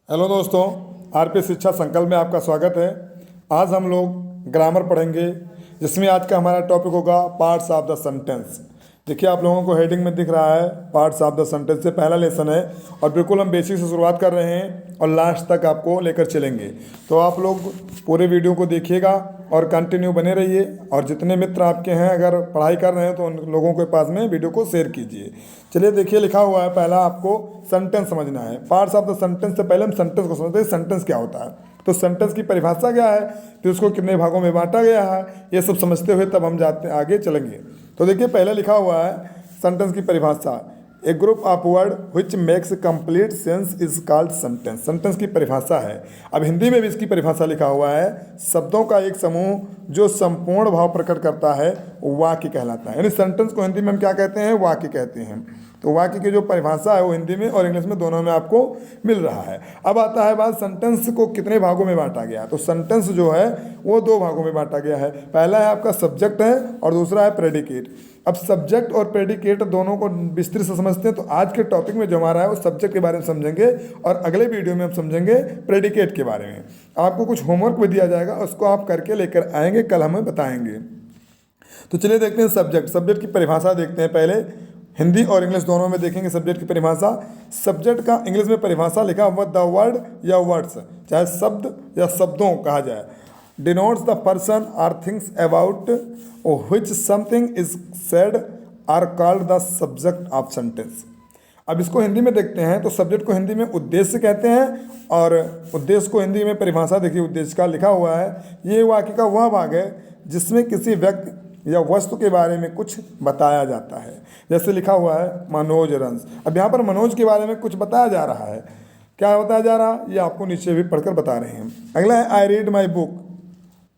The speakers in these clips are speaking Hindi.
हेलो दोस्तों, आरपी शिक्षा संकल्प में आपका स्वागत है। आज हम लोग ग्रामर पढ़ेंगे, जिसमें आज का हमारा टॉपिक होगा पार्ट्स ऑफ द सेंटेंस। देखिए, आप लोगों को हेडिंग में दिख रहा है पार्ट्स ऑफ द सेंटेंस से पहला लेसन है और बिल्कुल हम बेसिक से शुरुआत कर रहे हैं और लास्ट तक आपको लेकर चलेंगे। तो आप लोग पूरे वीडियो को देखिएगा और कंटिन्यू बने रहिए। और जितने मित्र आपके हैं अगर पढ़ाई कर रहे हैं तो उन लोगों के पास में वीडियो को शेयर कीजिए। चलिए देखिए, लिखा हुआ है, पहला आपको सेंटेंस समझना है। पार्ट्स ऑफ द सेंटेंस से पहले हम सेंटेंस को समझते हैं, सेंटेंस क्या होता है, तो सेंटेंस की परिभाषा क्या है, फिर उसको कितने भागों में बांटा गया है, ये सब समझते हुए तब हम जाते आगे चलेंगे। तो देखिए, पहले लिखा हुआ है सेंटेंस की परिभाषा, a group of word which makes complete sense is called sentence. Sentence की परिभाषा है। अब हिंदी में भी इसकी परिभाषा लिखा हुआ है, शब्दों का एक समूह जो संपूर्ण भाव प्रकट करता है वाक्य कहलाता है। यानी सेंटेंस को हिंदी में हम क्या कहते हैं, वाक्य कहते हैं। तो वाक्य की जो परिभाषा है वो हिंदी में और इंग्लिश में दोनों में आपको मिल रहा है। अब आता है बात, सेंटेंस को कितने भागों में बांटा गया। तो सेंटेंस जो है वो दो भागों में बांटा गया है। पहला है आपका सब्जेक्ट है और दूसरा है प्रेडिकेट। अब सब्जेक्ट और प्रेडिकेट दोनों को विस्तृत से समझते हैं। तो आज के टॉपिक में जो हमारा है वो सब्जेक्ट के बारे में समझेंगे और अगले वीडियो में हम समझेंगे प्रेडिकेट के बारे में। आपको कुछ होमवर्क भी दिया जाएगा, उसको आप करके लेकर आएंगे, कल हमें बताएंगे। तो चलिए देखते हैं सब्जेक्ट। सब्जेक्ट की परिभाषा देखते हैं पहले, हिंदी और इंग्लिश दोनों में देखेंगे सब्जेक्ट की परिभाषा। सब्जेक्ट का इंग्लिश में परिभाषा लिखा हुआ द वर्ड या वर्ड्स, चाहे शब्द या शब्दों कहा जाए, denotes the person or things about which something is said are called the subject of sentence. अब इसको हिंदी में देखते हैं तो सब्जेक्ट को हिंदी में उद्देश्य कहते हैं और उद्देश्य को हिंदी में परिभाषा देखिए, उद्देश्य का लिखा हुआ है, ये वाक्य का वह भाग है जिसमें किसी व्यक्ति या वस्तु के बारे में कुछ बताया जाता है। जैसे लिखा हुआ है मनोज रंस। अब यहाँ पर मनोज के बारे में कुछ बताया जा रहा है। क्या बताया जा रहा है, ये आपको नीचे भी पढ़कर बता रहे हैं। अगला है आई रीड माई बुक।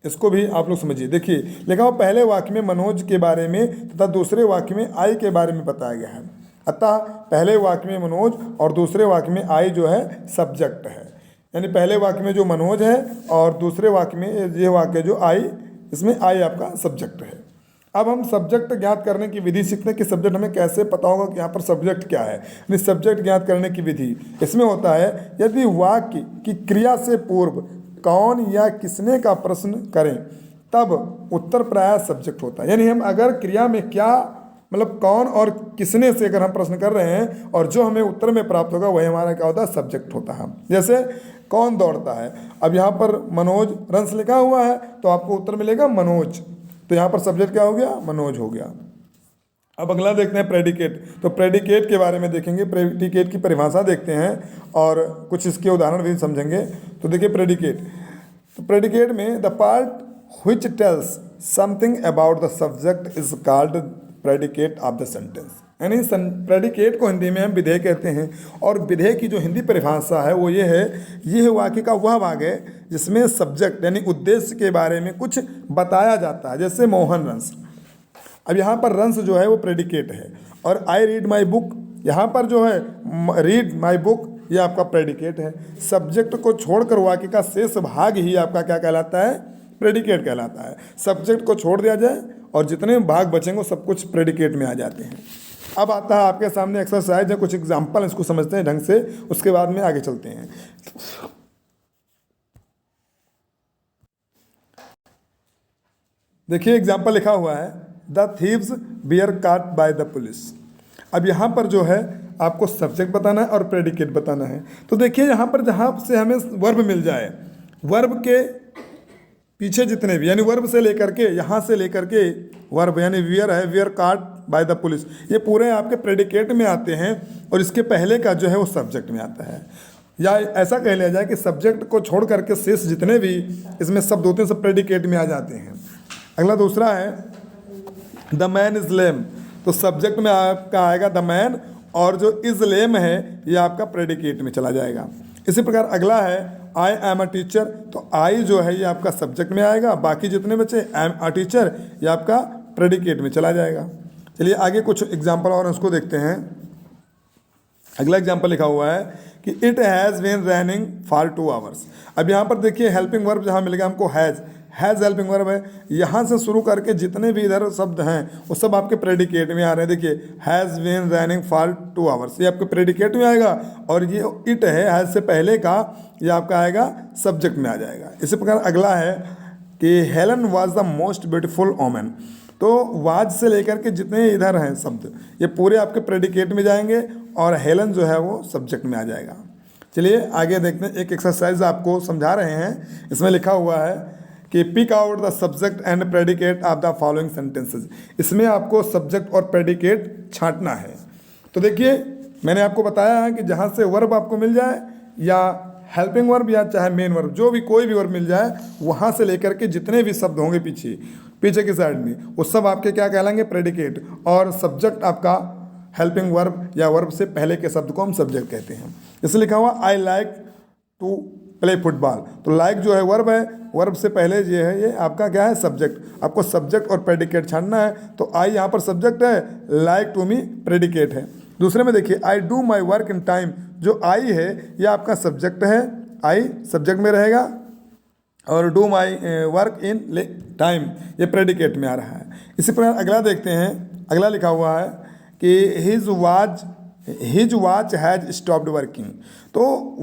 इसको भी आप लोग समझिए। देखिए, लिखा हुआ पहले वाक्य में मनोज के बारे में तथा दूसरे वाक्य में आई के बारे में बताया गया है। अतः पहले वाक्य में मनोज और दूसरे वाक्य में आई जो है सब्जेक्ट है। यानी पहले वाक्य में जो मनोज है और दूसरे वाक्य में ये वाक्य जो आई, इसमें आई आपका सब्जेक्ट है। अब हम सब्जेक्ट ज्ञात करने की विधि सीखते हैं कि सब्जेक्ट हमें कैसे पता होगा कि यहाँ पर सब्जेक्ट क्या है। यानी सब्जेक्ट ज्ञात करने की विधि इसमें होता है, यदि वाक्य की क्रिया से पूर्व कौन या किसने का प्रश्न करें तब उत्तर प्रायः सब्जेक्ट होता है। यानी हम अगर क्रिया में क्या मतलब कौन और किसने से अगर हम प्रश्न कर रहे हैं और जो हमें उत्तर में प्राप्त होगा वही हमारा क्या होता है, सब्जेक्ट होता है। जैसे कौन दौड़ता है, अब यहाँ पर मनोज रंस लिखा हुआ है तो आपको उत्तर मिलेगा मनोज, तो यहाँ पर सब्जेक्ट क्या हो गया, मनोज हो गया। अब अगला देखते हैं प्रेडिकेट। तो प्रेडिकेट के बारे में देखेंगे, प्रेडिकेट की परिभाषा देखते हैं और कुछ इसके उदाहरण भी समझेंगे। तो देखिए प्रेडिकेट, तो प्रेडिकेट में the part which tells something about the subject is called predicate of the sentence. यानी प्रेडिकेट को हिंदी में हम विधेय कहते हैं और विधेय की जो हिंदी परिभाषा है वो ये है, ये वाक्य का वह भाग है जिसमें सब्जेक्ट यानी उद्देश्य के बारे में कुछ बताया जाता है। जैसे मोहन रंस, अब यहाँ पर रंस जो है वो प्रेडिकेट है और आई रीड माई बुक, यहाँ पर जो है रीड माई बुक ये आपका प्रेडिकेट है। सब्जेक्ट को छोड़कर वाक्य का शेष भाग ही आपका क्या कहलाता है, प्रेडिकेट कहलाता है। सब्जेक्ट को छोड़ दिया जाए और जितने भाग बचेंगे सब कुछ प्रेडिकेट में आ जाते हैं। अब आता है आपके सामने एक्सरसाइज है, कुछ एग्जाम्पल इसको समझते हैं ढंग से, उसके बाद में आगे चलते हैं। देखिए एग्जाम्पल लिखा हुआ है, द थीव्स बियर काट बाय द पुलिस। अब यहाँ पर जो है आपको सब्जेक्ट बताना है और प्रेडिकेट बताना है। तो देखिए यहाँ पर जहाँ से हमें वर्ब मिल जाए, वर्ब के पीछे जितने भी यानी वर्ब से लेकर के यहाँ से लेकर के वर्ब यानी वियर है, वियर काट बाय द पुलिस, ये पूरे आपके प्रेडिकेट में आते हैं और इसके पहले का जो है वो सब्जेक्ट में आता है। या ऐसा कह लिया जाए कि सब्जेक्ट को छोड़ करके शेष जितने भी इसमें शब्द होते हैं सब प्रेडिकेट में आ जाते हैं। अगला दूसरा है द मैन इज लेम। तो सब्जेक्ट में आपका आएगा द मैन और जो इज लेम है ये आपका प्रेडिकेट में चला जाएगा। इसी प्रकार अगला है आई एम अ टीचर। तो आई जो है ये आपका सब्जेक्ट में आएगा, बाकी जितने बचे एम अ टीचर ये आपका प्रेडिकेट में चला जाएगा। चलिए आगे कुछ एग्जाम्पल और उसको देखते हैं। अगला एग्जाम्पल लिखा हुआ है कि it has been raining for 2 hours. अब यहाँ पर देखिए हेल्पिंग वर्ब जहाँ मिलेगा हमको हैज़, हैज़ हेल्पिंग वर्ब है, यहाँ से शुरू करके जितने भी इधर शब्द हैं वो सब आपके प्रेडिकेट में आ रहे हैं। देखिए has been running for 2 hours, ये आपके प्रेडिकेट में आएगा, और ये इट है हैज़ से पहले का, ये आपका आएगा सब्जेक्ट में आ जाएगा। इसी प्रकार अगला है कि Helen was the most beautiful woman, तो वाज से लेकर के जितने इधर हैं शब्द ये पूरे आपके प्रेडिकेट में जाएंगे और हेलन जो है वो सब्जेक्ट में आ जाएगा। चलिए आगे देखते हैं, एक एक्सरसाइज आपको समझा रहे हैं। इसमें लिखा हुआ है कि pick out the subject and predicate of the following sentences. इसमें आपको सब्जेक्ट और प्रेडिकेट छांटना है। तो देखिए मैंने आपको बताया है कि जहाँ से वर्ब आपको मिल जाए, या हेल्पिंग वर्ब या चाहे मेन वर्ब, जो भी कोई भी वर्ब मिल जाए, वहाँ से लेकर के जितने भी शब्द होंगे पीछे पीछे की साइड में, वो सब आपके क्या कहलाएंगे, प्रेडिकेट, और सब्जेक्ट आपका हेल्पिंग वर्ब या वर्ब से पहले के शब्द को हम सब्जेक्ट कहते हैं। इसलिए लिखा हुआ I like to play football, तो लाइक जो है वर्ब है, वर्ब से पहले ये है, ये आपका क्या है, सब्जेक्ट। आपको सब्जेक्ट और प्रेडिकेट छानना है, तो आई यहाँ पर सब्जेक्ट है, लाइक टू मी प्रेडिकेट है। दूसरे में देखिए I do my work in time, जो आई है ये आपका सब्जेक्ट है, आई सब्जेक्ट में रहेगा, और do my work in time ये प्रेडिकेट में आ रहा है। इसी प्रकार अगला देखते हैं, अगला लिखा हुआ है कि his watch has stopped working, तो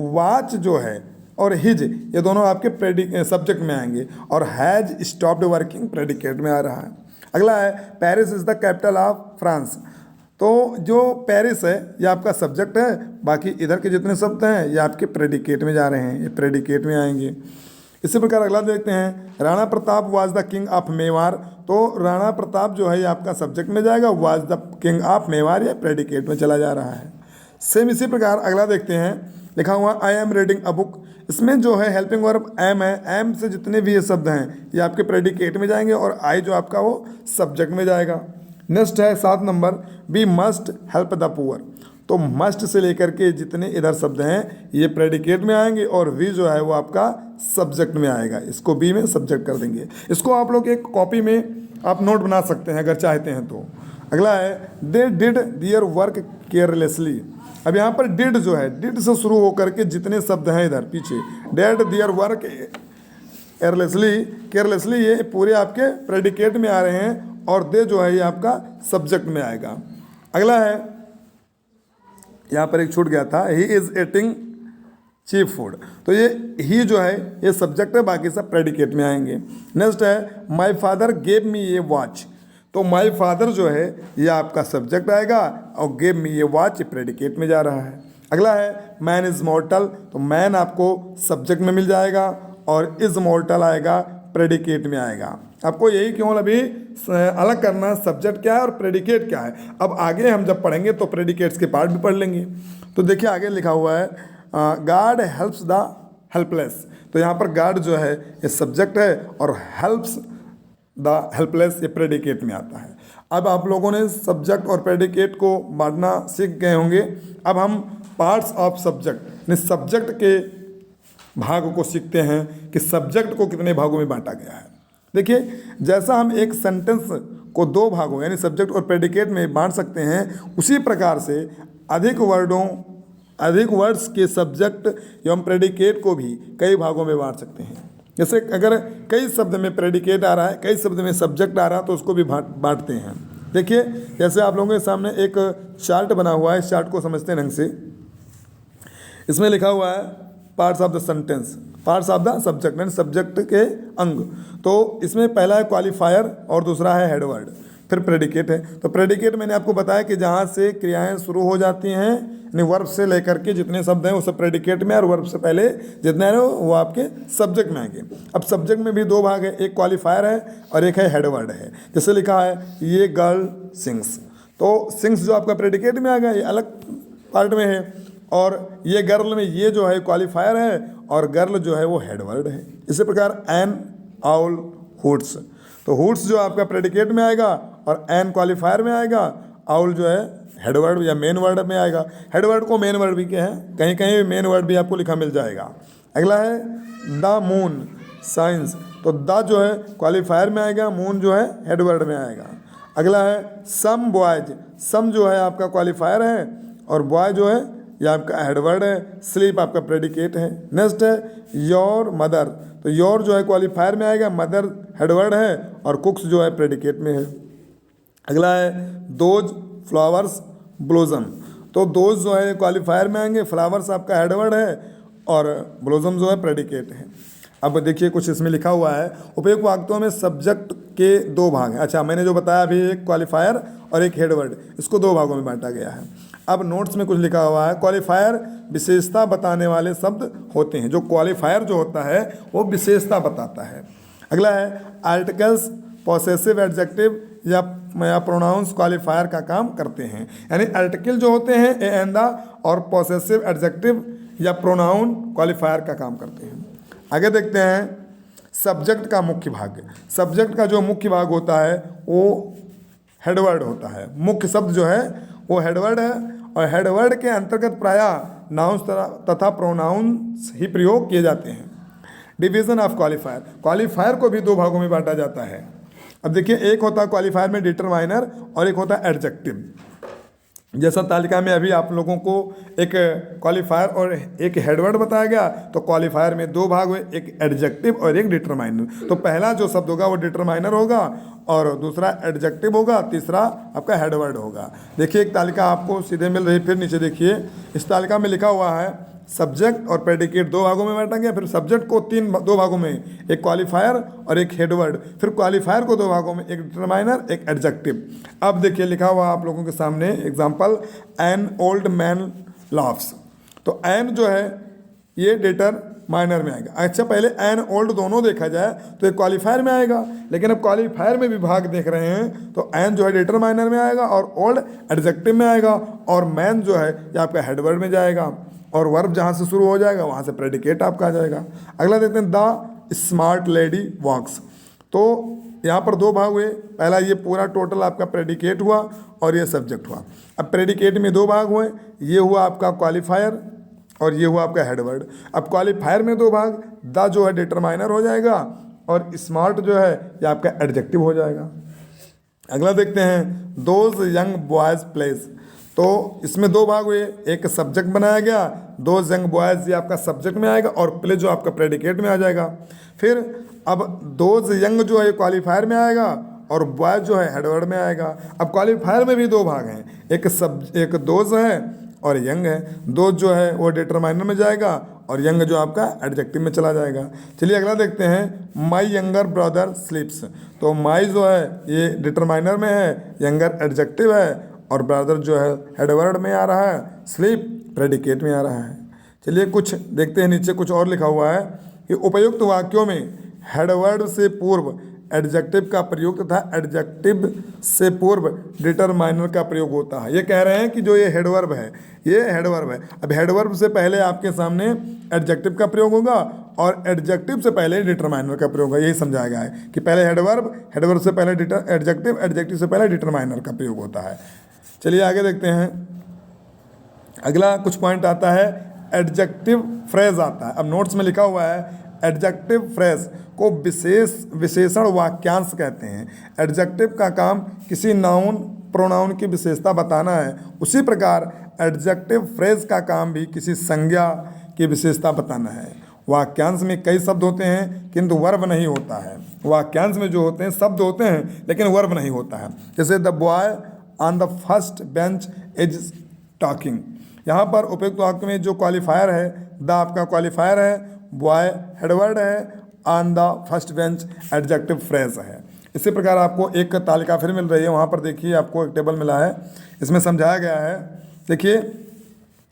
वॉच जो है और हिज ये दोनों आपके सब्जेक्ट में आएंगे, और हैज स्टॉप्ड वर्किंग प्रेडिकेट में आ रहा है। अगला है Paris is the capital of France, तो जो पेरिस है ये आपका सब्जेक्ट है, बाकी इधर के जितने शब्द हैं ये आपके प्रेडिकेट में जा रहे हैं, ये प्रेडिकेट में आएंगे। इसी प्रकार अगला देखते हैं, Rana Pratap was the king of Mewar, तो राणा प्रताप जो है ये आपका सब्जेक्ट में जाएगा, was the king of Mewar ये प्रेडिकेट में चला जा रहा है। सेम इसी प्रकार अगला देखते हैं, लिखा हुआ I am reading a book, इसमें जो है हेल्पिंग वर्ब एम है, एम से जितने भी ये शब्द हैं ये आपके प्रेडिकेट में जाएंगे, और आई जो आपका वो सब्जेक्ट में जाएगा। नेक्स्ट है 7 number, we must help the poor, तो मस्ट से लेकर के जितने इधर शब्द हैं ये प्रेडिकेट में आएंगे, और वी जो है वो आपका सब्जेक्ट में आएगा, इसको बी में सब्जेक्ट कर देंगे। इसको आप लोग एक कॉपी में आप नोट बना सकते हैं अगर चाहते हैं तो। अगला है they did their work carelessly, अब यहाँ पर डिड जो है, डिड से शुरू होकर के जितने शब्द हैं इधर पीछे, डेड दियर वर्क केयरलेसली ये पूरे आपके प्रेडिकेट में आ रहे हैं, और दे जो है ये आपका सब्जेक्ट में आएगा। अगला है, यहाँ पर एक छूट गया था, he is eating cheap food, तो ये ही जो है ये सब्जेक्ट है, बाकी सब प्रेडिकेट में आएंगे। नेक्स्ट है माई फादर गेव मी ये वॉच, तो माई फादर जो है ये आपका सब्जेक्ट आएगा, और गेव मी ये वॉच प्रेडिकेट में जा रहा है। अगला है मैन इज़ मॉर्टल, तो मैन आपको सब्जेक्ट में मिल जाएगा, और इज़ मॉर्टल आएगा प्रेडिकेट में आएगा। आपको यही क्यों अभी अलग करना, सब्जेक्ट क्या है और प्रेडिकेट क्या है। अब आगे हम जब पढ़ेंगे तो प्रेडिकेट्स के पार्ट भी पढ़ लेंगे। तो देखिए आगे लिखा हुआ है गॉड हेल्प्स द हेल्पलेस, तो यहाँ पर गॉड जो है ये सब्जेक्ट है, और हेल्प्स द हेल्पलेस ये प्रेडिकेट में आता है। अब आप लोगों ने सब्जेक्ट और प्रेडिकेट को बांटना सीख गए होंगे। अब हम पार्ट्स ऑफ सब्जेक्ट यानी सब्जेक्ट के भाग को सीखते हैं कि सब्जेक्ट को कितने भागों में बांटा गया है। देखिए जैसा हम एक सेंटेंस को 2 भागों यानी सब्जेक्ट और प्रेडिकेट में बांट सकते हैं, उसी प्रकार से अधिक वर्ड्स के सब्जेक्ट एवं प्रेडिकेट को भी कई भागों में बांट सकते हैं। जैसे अगर कई शब्द में प्रेडिकेट आ रहा है, कई शब्द में सब्जेक्ट आ रहा है, तो उसको भी बांटते हैं। देखिए जैसे आप लोगों के सामने एक चार्ट बना हुआ है, इस चार्ट को समझते हैं ढंग से। इसमें लिखा हुआ है parts of the sentence, parts of the subject यानी सब्जेक्ट के अंग। तो इसमें पहला है क्वालिफायर और दूसरा है हेडवर्ड, फिर प्रेडिकेट है। तो प्रेडिकेट मैंने आपको बताया कि जहाँ से क्रियाएं शुरू हो जाती हैं यानी वर्ब से लेकर के जितने शब्द हैं वो सब प्रेडिकेट में, और वर्ब से पहले जितने हैं वो आपके सब्जेक्ट में आएंगे। अब सब्जेक्ट में भी 2 भाग है, एक क्वालिफायर है और एक है हेडवर्ड है। जैसे लिखा है ये गर्ल सिंग्स, तो सिंग्स जो आपका प्रेडिकेट में आ गया ये अलग पार्ट में है, और ये गर्ल में ये जो है क्वालिफायर है, और गर्ल जो है वो हेडवर्ड है। इसी प्रकार एन आउल हुड्स, तो हुड्स जो आपका प्रेडिकेट में आएगा और एन क्वालिफायर में आएगा, आउल जो है हेडवर्ड या मेन वर्ड में आएगा। हेडवर्ड को मेन वर्ड भी क्या है, कहीं कहीं मेन वर्ड भी आपको लिखा मिल जाएगा। अगला है द मून साइंस, तो द जो है क्वालिफायर में आएगा, मून जो है हेडवर्ड में आएगा। अगला है सम बॉयज, सम जो है आपका क्वालिफायर है और बॉय जो है ये आपका हेडवर्ड है, स्लीप आपका प्रेडिकेट है। नेक्स्ट है योर मदर, तो योर जो है क्वालिफायर में आएगा, मदर हेडवर्ड है और कुक्स जो है प्रेडिकेट में है। अगला है दोज फ्लावर्स ब्लोजम, तो दोज जो है क्वालिफायर में आएंगे, फ्लावर्स आपका हेडवर्ड है और ब्लोजम जो है प्रेडिकेट है। अब देखिए कुछ इसमें लिखा हुआ है, उपयुक्त वाक्यों में सब्जेक्ट के दो भाग हैं। अच्छा, मैंने जो बताया अभी, एक क्वालिफायर और एक हेडवर्ड, इसको दो भागों में बांटा गया है। अब नोट्स में कुछ लिखा हुआ है, क्वालिफायर विशेषता बताने वाले शब्द होते हैं। जो क्वालिफायर जो होता है वो विशेषता बताता है। अगला है आर्टिकल्स पॉसेसिव एडजेक्टिव या प्रोनाउंस क्वालिफायर का काम करते हैं। यानी आर्टिकल जो होते हैं ए एंड द और पॉसेसिव एडजेक्टिव या प्रोनाउन क्वालिफायर का काम करते हैं। आगे देखते हैं सब्जेक्ट का मुख्य भाग। सब्जेक्ट का जो मुख्य भाग होता है वो हेडवर्ड होता है। मुख्य शब्द जो है वो हेडवर्ड है और हेडवर्ड के अंतर्गत प्रायः नाउन्स तथा प्रोनाउंस ही प्रयोग किए जाते हैं। डिवीजन ऑफ क्वालिफायर, क्वालिफायर को भी दो भागों में बांटा जाता है। अब देखिए, एक होता है क्वालिफायर में डिटरमाइनर और एक होता है एडजेक्टिव। जैसा तालिका में अभी आप लोगों को एक क्वालिफायर और एक हेडवर्ड बताया गया, तो क्वालिफायर में दो भाग हुए, एक एडजेक्टिव और एक डिटरमाइनर। तो पहला जो शब्द होगा वो डिटरमाइनर होगा और दूसरा एडजेक्टिव होगा, तीसरा आपका हेडवर्ड होगा। देखिए एक तालिका आपको सीधे मिल रही, फिर नीचे देखिए, इस तालिका में लिखा हुआ है सब्जेक्ट और प्रेडिकेट दो भागों में बांटा गया। फिर सब्जेक्ट को दो भागों में, एक क्वालिफायर और एक हेडवर्ड। फिर क्वालिफायर को दो भागों में, एक डिटरमाइनर एक एडजेक्टिव। अब देखिए लिखा हुआ आप लोगों के सामने example, an old man laughs, तो एन जो है ये डिटरमाइनर में आएगा। अच्छा, पहले एन ओल्ड दोनों देखा जाए तो एक क्वालिफायर में आएगा, लेकिन अब क्वालिफायर में भी भाग देख रहे हैं तो एन जो है डिटरमाइनर में आएगा और ओल्ड एडजेक्टिव में आएगा और मैन जो है ये आपका हेडवर्ड में जाएगा और वर्ब जहाँ से शुरू हो जाएगा वहाँ से प्रेडिकेट आपका आ जाएगा। अगला देखते हैं द स्मार्ट लेडी वॉक्स, तो यहाँ पर दो भाग हुए। पहला ये पूरा टोटल आपका प्रेडिकेट हुआ और ये सब्जेक्ट हुआ। अब प्रेडिकेट में दो भाग हुए, ये हुआ आपका क्वालिफायर और ये हुआ आपका हेडवर्ड। अब क्वालिफायर में दो भाग, द जो है डिटरमाइनर हो जाएगा और स्मार्ट जो है ये आपका एडजेक्टिव हो जाएगा। अगला देखते हैं दोज यंग बॉयज प्लेस, तो इसमें दो भाग हुए, एक सब्जेक्ट बनाया गया, दो यंग बॉयज ये आपका सब्जेक्ट में आएगा और प्ले जो आपका प्रेडिकेट में आ जाएगा। फिर अब दोज यंग जो है क्वालिफायर में आएगा और बॉयज जो है हेडवर्ड में आएगा। अब क्वालिफायर में भी दो भाग हैं, एक दोज है और यंग है। दोज जो है वो डिटरमाइनर में जाएगा और यंग जो आपका एडजेक्टिव में चला जाएगा। चलिए अगला देखते हैं, माई यंगर ब्रदर स्लीप्स, तो माई जो है ये डिटरमाइनर में है, यंगर एडजेक्टिव है और ब्रदर जो है हेडवर्ड में आ रहा है, स्लीप प्रेडिकेट में आ रहा है। चलिए कुछ देखते हैं, नीचे कुछ और लिखा हुआ है कि उपयुक्त वाक्यों में हेडवर्ड से पूर्व एडजेक्टिव का प्रयोग तथा एडजेक्टिव से पूर्व डिटरमाइनर का प्रयोग होता है। ये कह रहे हैं कि जो ये हेडवर्ब है, ये हेडवर्ब है। अब हेडवर्ब से पहले आपके सामने एडजेक्टिव का प्रयोग होगा और एडजेक्टिव से पहले डिटरमाइनर का प्रयोग होगा। यही समझाया गया है कि पहले हेडवर्ब, हेडवर्ब से पहले एडजेक्टिव, एडजेक्टिव से पहले डिटरमाइनर का प्रयोग होता है। चलिए आगे देखते हैं, अगला कुछ पॉइंट आता है एडजेक्टिव फ्रेज आता है। अब नोट्स में लिखा हुआ है एडजेक्टिव फ्रेज को विशेषण वाक्यांश कहते हैं। एडजेक्टिव का काम किसी नाउन प्रोनाउन की विशेषता बताना है, उसी प्रकार एडजेक्टिव फ्रेज का काम भी किसी संज्ञा की विशेषता बताना है। वाक्यांश में कई शब्द होते हैं किंतु वर्ब नहीं होता है। वाक्यांश में जो होते हैं शब्द होते हैं लेकिन वर्ब नहीं होता है। जैसे the boy on the first bench is talking, यहाँ पर उपयुक्त वाक्य में जो क्वालिफायर है, द आपका क्वालिफायर है, बॉय हेडवर्ड है, on the first bench adjective phrase है। इसी प्रकार आपको एक तालिका फिर मिल रही है, वहाँ पर देखिए आपको एक टेबल मिला है, इसमें समझाया गया है। देखिए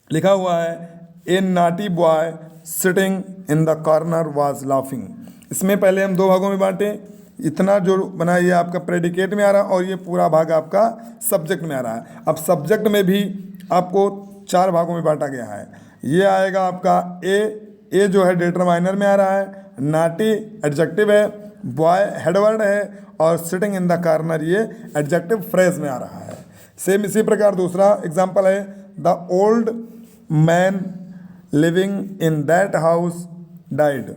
लिखा हुआ है a naughty boy sitting in the corner was laughing. इसमें पहले हम दो भागों में बांटे, इतना जो बना ये आपका प्रेडिकेट में आ रहा है और ये पूरा भाग आपका सब्जेक्ट में आ रहा है। अब सब्जेक्ट में भी आपको चार भागों में बांटा गया है। ये आएगा आपका ए जो है डिटरमाइनर में आ रहा है, नाटी एडजेक्टिव है, बॉय हेडवर्ड है और सिटिंग इन द कॉर्नर ये एडजेक्टिव फ्रेज में आ रहा है। सेम इसी प्रकार दूसरा एग्जांपल है the old man living in that house died.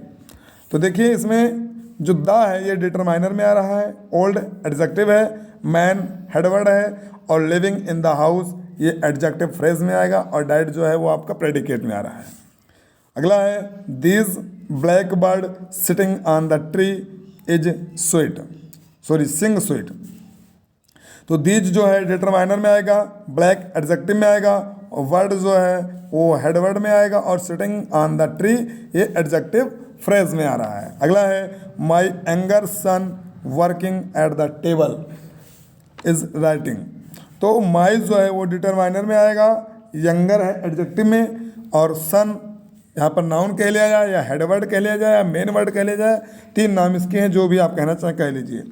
तो देखिए इसमें जो द है ये डिटरमाइनर में आ रहा है, ओल्ड एडजेक्टिव है, मैन हेडवर्ड है और लिविंग इन द हाउस ये एडजेक्टिव फ्रेज में आएगा और डाइट जो है वो आपका प्रेडिकेट में आ रहा है। अगला है these black bird sitting on the tree is sweet, sorry sing sweet. तो दीज जो है डिटरमाइनर में आएगा, ब्लैक एडजेक्टिव में आएगा, और वर्ड जो है वो हेडवर्ड में आएगा, और सिटिंग ऑन द ट्री ये एडजेक्टिव फ्रेज में आ रहा है। अगला है my younger son working at the table is writing. तो माई जो है वो डिटरमाइनर में आएगा, यंगर है एडजेक्टिव में, और सन यहाँ पर नाउन कह लिया जाए या हेडवर्ड कह लिया जाए या मेन वर्ड कह लिया जाए, तीन नाम इसके हैं, जो भी आप कहना चाहें कह लीजिए।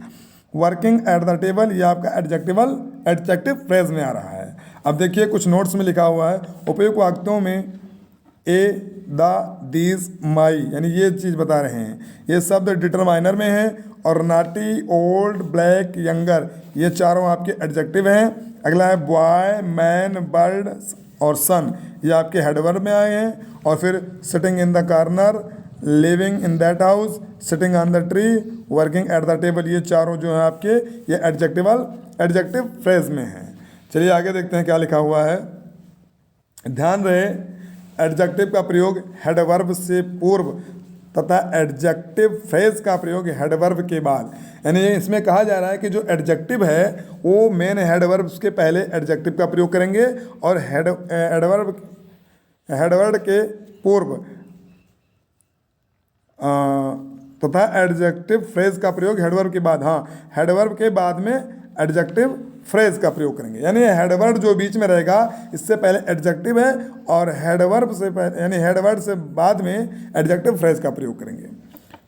वर्किंग एट द टेबल ये आपका एडजेक्टिव फ्रेज में आ रहा है। अब देखिए कुछ नोट्स में लिखा हुआ है, उपयुक्त वाक्यों में ए द दीज माई यानी ये चीज़ बता रहे हैं, ये शब्द डिटरमाइनर में है, और नाटी ओल्ड ब्लैक यंगर ये चारों आपके एडजेक्टिव हैं। अगला है बॉय मैन बर्ड और सन ये आपके हेडवर्ड में आए हैं, और फिर sitting in the corner, living in that house, sitting on the tree, working at the table ये चारों जो हैं आपके ये एडजेक्टिव फ्रेज में हैं। चलिए आगे देखते हैं क्या लिखा हुआ है। ध्यान रहे एडजेक्टिव का प्रयोग हेडवर्ब से पूर्व तथा एडजेक्टिव फ्रेज का प्रयोग हेडवर्ब के बाद, यानी इसमें कहा जा रहा है कि जो एडजेक्टिव है वो मेन हेडवर्ब के पहले एडजेक्टिव का प्रयोग करेंगे, और हेडवर्ड के पूर्व तथा एडजेक्टिव फ्रेज का प्रयोग हेडवर्ब के बाद, हाँ हेडवर्ब के बाद में एडजेक्टिव फ्रेज का प्रयोग करेंगे। यानी हेडवर्ड जो बीच में रहेगा इससे पहले एडजेक्टिव है, और हेडवर्ब से पहले यानी हेडवर्ड से बाद में एडजेक्टिव फ्रेज का प्रयोग करेंगे।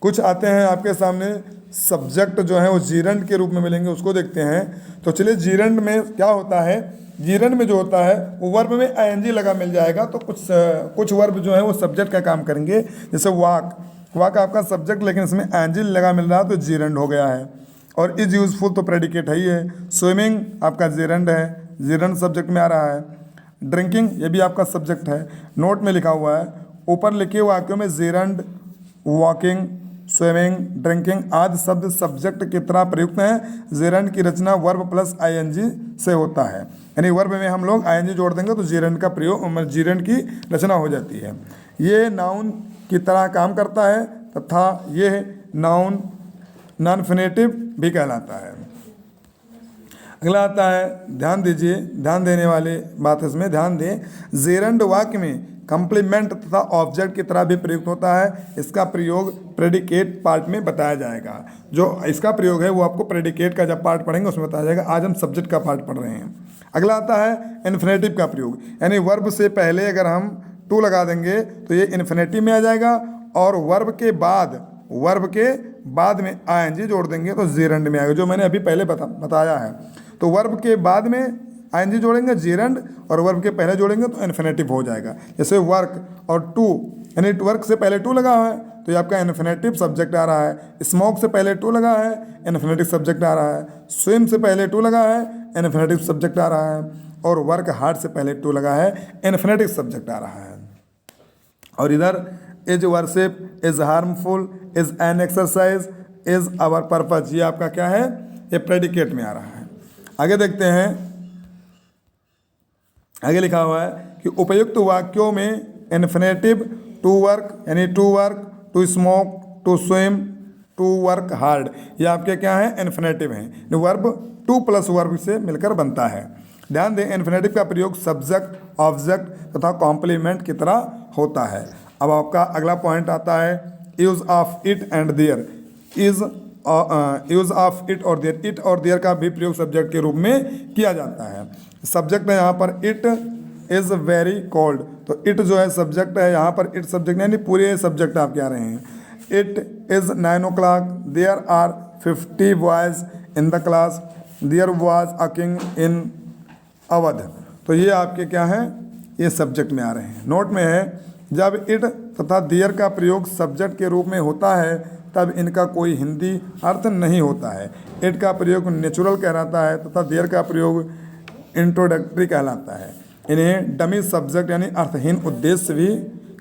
कुछ आते हैं आपके सामने सब्जेक्ट जो है वो जीरंड के रूप में मिलेंगे, उसको देखते हैं। तो चलिए जीरंड में क्या होता है, जीरंड में जो होता है वो वर्ब में आईएनजी लगा मिल जाएगा, तो कुछ वर्ब जो है वो सब्जेक्ट का काम करेंगे। जैसे वाक आपका सब्जेक्ट, लेकिन इसमें आईएनजी लगा मिल रहा तो जीरंड हो गया है। और इज यूजफुल तो प्रेडिकेट है ही है। स्विमिंग आपका जीरंड है, जीरंड सब्जेक्ट में आ रहा है। ड्रिंकिंग ये भी आपका सब्जेक्ट है, नोट में लिखा हुआ है। ऊपर लिखे हुए वाक्यों में जीरंड, वॉकिंग, स्विमिंग, ड्रिंकिंग आदि शब्द सब्जेक्ट की तरह प्रयुक्त हैं। जीरंड की रचना वर्ब प्लस आईएनजी से होता है, यानी वर्ब में हम लोग आईएनजी जोड़ देंगे तो जीरंड का प्रयोग, जीरंड की रचना हो जाती है। ये नाउन की तरह काम करता है तथा ये नाउन नॉन-फिनेटिव भी कहलाता है। अगला आता है, ध्यान दीजिए, ध्यान देने वाली बात इसमें ध्यान दें। जीरंड वाक्य में कंप्लीमेंट तथा ऑब्जेक्ट की तरह भी प्रयुक्त होता है। इसका प्रयोग प्रेडिकेट पार्ट में बताया जाएगा। जो इसका प्रयोग है वो आपको प्रेडिकेट का जब पार्ट पढ़ेंगे उसमें बताया जाएगा। आज हम सब्जेक्ट का पार्ट पढ़ रहे हैं। अगला आता है इन्फिनेटिव का प्रयोग, यानी वर्ब से पहले अगर हम टू लगा देंगे तो ये इन्फिनेटिव में आ जाएगा, और वर्ब के बाद में आईएनजी जोड़ देंगे तो जीरंड में आएगा, जो मैंने अभी पहले बताया है। तो वर्ब के बाद में आईएनजी जोड़ेंगे जीरंड, और वर्ब के पहले जोड़ेंगे तो इन्फिनेटिव हो जाएगा। जैसे वर्क और टू, यानी वर्क से पहले टू लगा है तो ये आपका इन्फिनेटिव सब्जेक्ट आ रहा है। स्मोक से पहले टू लगा है, इन्फिनेटिव सब्जेक्ट आ रहा है। स्विम से पहले टू लगा है, इन्फिनेटिव सब्जेक्ट आ रहा है। और वर्क हार्ड से पहले टू लगा है, इन्फिनेटिव सब्जेक्ट आ रहा है। और इधर is worship, is harmful, is an exercise, is our purpose, ये आपका क्या है, ये प्रेडिकेट में आ रहा है। आगे देखते हैं, आगे लिखा हुआ है कि उपयुक्त वाक्यों में इन्फिनेटिव टू वर्क, यानी to work, to smoke, to swim, to work hard, ये आपके क्या हैं, इन्फिनेटिव हैं। वर्ब टू प्लस वर्ब से मिलकर बनता है। ध्यान दें इन्फिनेटिव का प्रयोग सब्जेक्ट, ऑब्जेक्ट तथा कॉम्प्लीमेंट की तरह होता है। अब आपका अगला पॉइंट आता है use of it and there. Use of it और देयर, इट और देयर का भी प्रयोग सब्जेक्ट के रूप में किया जाता है। सब्जेक्ट है यहाँ पर इट इज़ वेरी कोल्ड, तो इट जो है सब्जेक्ट है, यहाँ पर इट सब्जेक्ट यानी पूरे सब्जेक्ट आप क्या रहे हैं। It is 9 o'clock, there are 50 boys in the class, there was a king in Awadh, तो ये आपके क्या हैं, ये सब्जेक्ट में आ रहे हैं। नोट में है जब इट तथा देयर का प्रयोग सब्जेक्ट के रूप में होता है तब इनका कोई हिंदी अर्थ नहीं होता है। इट का प्रयोग नेचुरल कहलाता है तथा देयर का प्रयोग इंट्रोडक्टरी कहलाता है। इन्हें डमी सब्जेक्ट यानी अर्थहीन उद्देश्य भी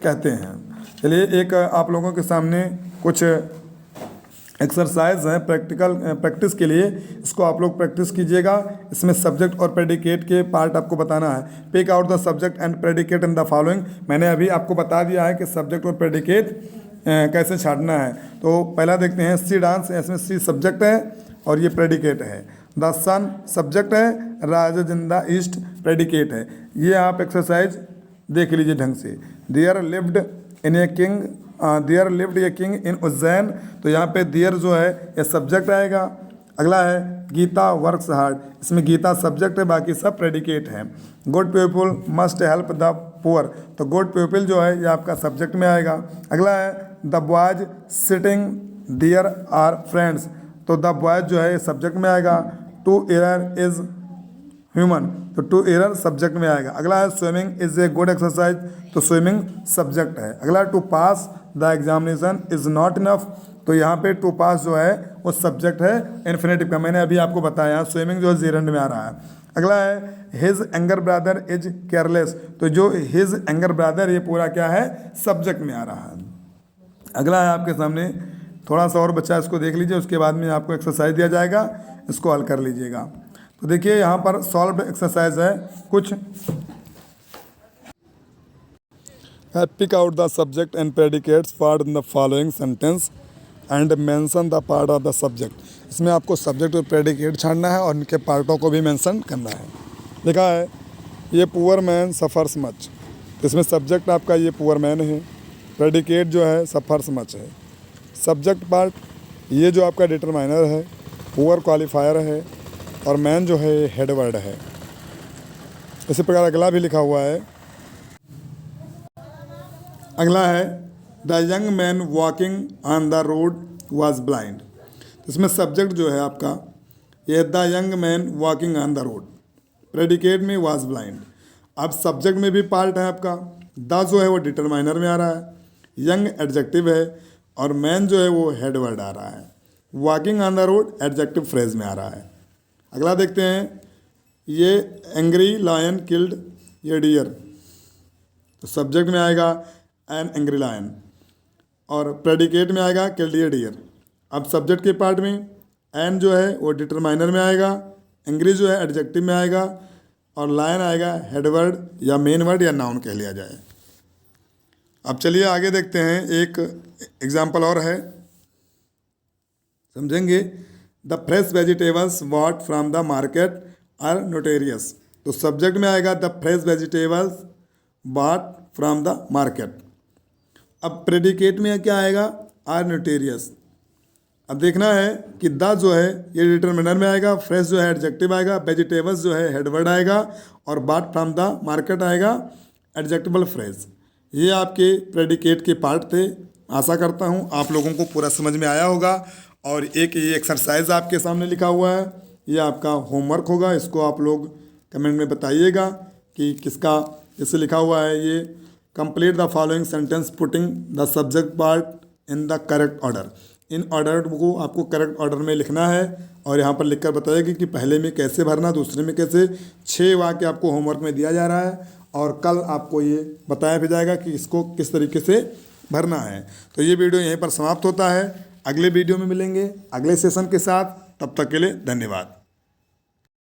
कहते हैं। चलिए एक आप लोगों के सामने कुछ एक्सरसाइज है प्रैक्टिस के लिए, इसको आप लोग प्रैक्टिस कीजिएगा। इसमें सब्जेक्ट और प्रेडिकेट के पार्ट आपको बताना है। Pick out the subject and predicate in the following. मैंने अभी आपको बता दिया है कि सब्जेक्ट और प्रेडिकेट कैसे छाटना है। तो पहला देखते हैं, सी डांस, इसमें सी सब्जेक्ट है और ये प्रेडिकेट है। द सन सब्जेक्ट है, राजा इन द ईस्ट प्रेडिकेट है। ये आप एक्सरसाइज देख लीजिए ढंग से। There lived in a king, there lived a king in Ujjain, तो यहाँ पे देयर जो है ये सब्जेक्ट आएगा। अगला है गीता वर्क्स हार्ड, इसमें गीता सब्जेक्ट है, बाकी सब प्रेडिकेट है। Good people must help the poor, तो गुड पीपल जो है ये आपका सब्जेक्ट में आएगा। अगला है the boys sitting there are friends, तो द बॉयज जो है ये सब्जेक्ट में आएगा। टू एरर इज ह्यूमन, तो टू एरर सब्जेक्ट में आएगा। अगला है swimming is a good exercise, तो स्विमिंग सब्जेक्ट है। अगला to pass the examination is not enough, तो यहाँ पे टू पास जो है वो सब्जेक्ट है इन्फिनेटिव का, मैंने अभी आपको बताया। स्विमिंग जो है जीरेंड में आ रहा है। अगला है his anger brother is careless, तो जो हिज एंगर ब्रदर ये पूरा क्या है सब्जेक्ट में आ रहा है। अगला है आपके सामने, थोड़ा सा और बच्चा इसको देख लीजिए, उसके बाद में आपको एक्सरसाइज दिया जाएगा, इसको हल कर लीजिएगा। तो देखिए यहाँ पर सॉल्व एक्सरसाइज है कुछ। Pick out the subject and predicates part in the following sentence and mention the part of the subject. इसमें आपको सब्जेक्ट और प्रेडिकेट छाड़ना है और इनके पार्टों को भी मेंशन करना है। लिखा है ये पुअर मैन सफ़र्स मच, इसमें सब्जेक्ट आपका ये पुअर मैन है, प्रेडिकेट जो है सफ़र्स मच है। सब्जेक्ट पार्ट ये जो आपका डिटरमाइनर है, पुअर क्वालिफायर है और मैन जो है हेड वर्ड है। इसी प्रकार अगला भी लिखा हुआ है। अगला है the young man walking on the road was blind, इसमें सब्जेक्ट जो है आपका ये the young man walking on the road, predicate में वॉज ब्लाइंड। अब सब्जेक्ट में भी पार्ट है आपका, द जो है वो डिटरमाइनर में आ रहा है, यंग एडजेक्टिव है और मैन जो है वो हेड वर्ड आ रहा है, walking on the road adjective phrase में आ रहा है। अगला देखते हैं, ये एंग्री लायन किल्ड ये डियर, तो सब्जेक्ट में आएगा एन एंग्री लायन और प्रेडिकेट में आएगा किल्ड ये डियर। अब सब्जेक्ट के पार्ट में एन जो है वो डिटरमाइनर में आएगा, एंग्री जो है एडजेक्टिव में आएगा और लायन आएगा हेड वर्ड या मेन वर्ड या नाउन कह लिया जाए। अब चलिए आगे देखते हैं, एक एग्जाम्पल और है, समझेंगे। The fresh vegetables bought from the market are notorious, तो सब्जेक्ट में आएगा the fresh vegetables bought from the market. अब प्रेडिकेट में क्या आएगा, आर नोटेरियस। अब देखना है कि द जो है ये डिटरमिनर में आएगा, फ्रेश जो है एडजेक्टिव आएगा, वेजिटेबल्स जो है हेडवर्ड आएगा और बॉट फ्रॉम द मार्केट आएगा एडजेक्टिबल फ्रेज। ये आपके प्रेडिकेट के पार्ट थे। आशा करता हूँ आप लोगों को पूरा समझ में आया होगा। और एक ये एक्सरसाइज आपके सामने लिखा हुआ है, ये आपका होमवर्क होगा, इसको आप लोग कमेंट में बताइएगा कि किसका। इसे लिखा हुआ है ये, complete the following sentence putting the subject part in the correct order. In order को आपको करेक्ट ऑर्डर में लिखना है और यहाँ पर लिखकर बताइएगा कि पहले में कैसे भरना, दूसरे में कैसे। 6 वाक्य आपको होमवर्क में दिया जा रहा है और कल आपको ये बताया भी जाएगा कि इसको किस तरीके से भरना है। तो ये वीडियो यहीं पर समाप्त होता है। अगले वीडियो में मिलेंगे अगले सेशन के साथ, तब तक के लिए धन्यवाद।